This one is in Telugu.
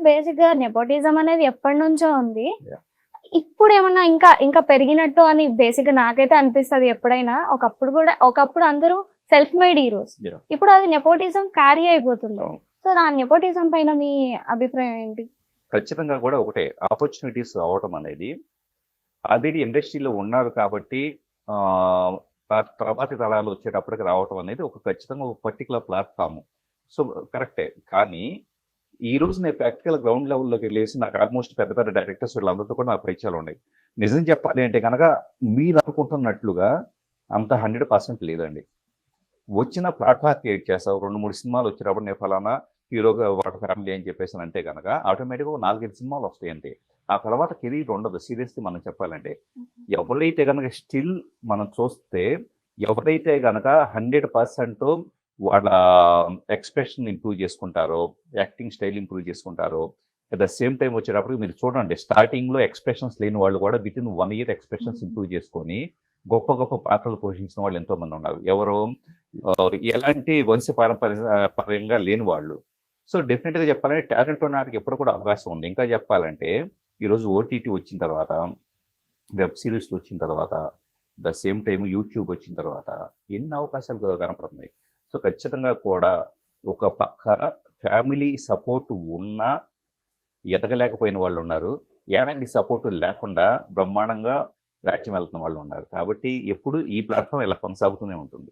బేసిక్ గా నెపోటిజం అనేది ఎప్పటి నుంచో ఉంది. యాహ్! ఇప్పుడు ఏమన్నా ఇంకా ఇంకా పెరిగినట్టు అని బేసిక్‌గా నాకైతే అనిపిస్తది ఎప్పుడైనా. ఒకప్పుడు అందరూ సెల్ఫ్ మేడ్ హీరోస్. యాహ్! ఇప్పుడు అది నెపోటిజం క్యారీ అయిపోతుంది. అవును. సో, ఆ నెపోటిజం పైన మీ అభిప్రాయం ఏంటి? ఖచ్చితంగా కూడా ఒకటే ఆపర్చునిటీస్ రావటం అనేది ఆల్రెడీ ఇండస్ట్రీలో ఉన్నారు కాబట్టి ఆహ్, తర్వాతి తరాలు వచ్చేటప్పటికి రావటం అనేది ఒక ఖచ్చితంగా ఒక పర్టిక్యులర్ ప్లాట్‌ఫార్మ్. సో, కరెక్టే. కానీ ఈ రోజు నేను ప్రాక్టికల్ గ్రౌండ్ లెవెల్‌లోకెళ్ళేసి నాకు ఆల్మోస్ట్ పెద్ద పెద్ద డైరెక్టర్స్ వీళ్ళందరితో కూడా నాకు పరిచయాలున్నాయి. నిజం చెప్పాలి అంటే గనక మీరనుకుంటున్నట్లుగా అంత 100% లేదండి. వచ్చిన ప్లాట్‌ఫార్మ్ క్రియేట్ చేస్తావు. 2, 3 సినిమాలు వచ్చేటప్పుడు నేను ఫలానా హీరోగా వాడి ఫ్యామిలీ అని చెప్పేసనంటే గనక ఆటోమేటిక్‌గా ఒక 4, 5 సినిమాలు వస్తాయి అంతే. ఆ తర్వాత కెరీర్ ఉండదు సీరియస్‌లీ మనం చెప్పాలంటే. ఎవరైతే గనక స్టిల్ మనం చూస్తే ఎవరైతే గనక 100% వాళ్ళ ఎక్స్‌ప్రెషన్ ఇంప్రూవ్ చేసుకుంటారో, యాక్టింగ్ స్టైల్ ఇంప్రూవ్ చేసుకుంటారో, అట్ ద సేమ్ టైమ్ వచ్చేటప్పటికి మీరు చూడండి స్టార్టింగ్‌లో ఎక్స్‌ప్రెషన్స్ లేని వాళ్ళు కూడా వితిన్ 1 ఇయర్ ఎక్స్‌ప్రెషన్స్ ఇంప్రూవ్ చేసుకొని గొప్ప గొప్ప పాత్రలు పోషించిన వాళ్ళు ఎంతోమంది ఉన్నారు. ఎవరు ఎలాంటి పరంగా లేని వాళ్ళు. సో, డెఫినిట్‌గా చెప్పాలంటే టాలెంట్ ఉన్న వారికి ఎప్పుడు కూడా అవకాశం ఉంది. ఇంకా చెప్పాలంటే ఈరోజు ఓటీటీ వచ్చిన తర్వాత, వెబ్ సీరీస్‌లు వచ్చిన తర్వాత, ద సేమ్ టైమ్ యూట్యూబ్ వచ్చిన తర్వాత ఎన్ని అవకాశాలు కనపడుతున్నాయి. సో, ఖచ్చితంగా కూడా ఒక పక్క ఫ్యామిలీ సపోర్ట్ ఉన్నా ఎదగలేకపోయిన వాళ్ళున్నారు. ఎలాంటి సపోర్ట్ లేకుండా బ్రహ్మాండంగా రాజ్యం వెళ్తున్న వాళ్ళున్నారు. కాబట్టి ఎప్పుడు ఈ ప్లాట్‌ఫార్మ్ ఇలా కొనసాగుతూనే ఉంటుంది.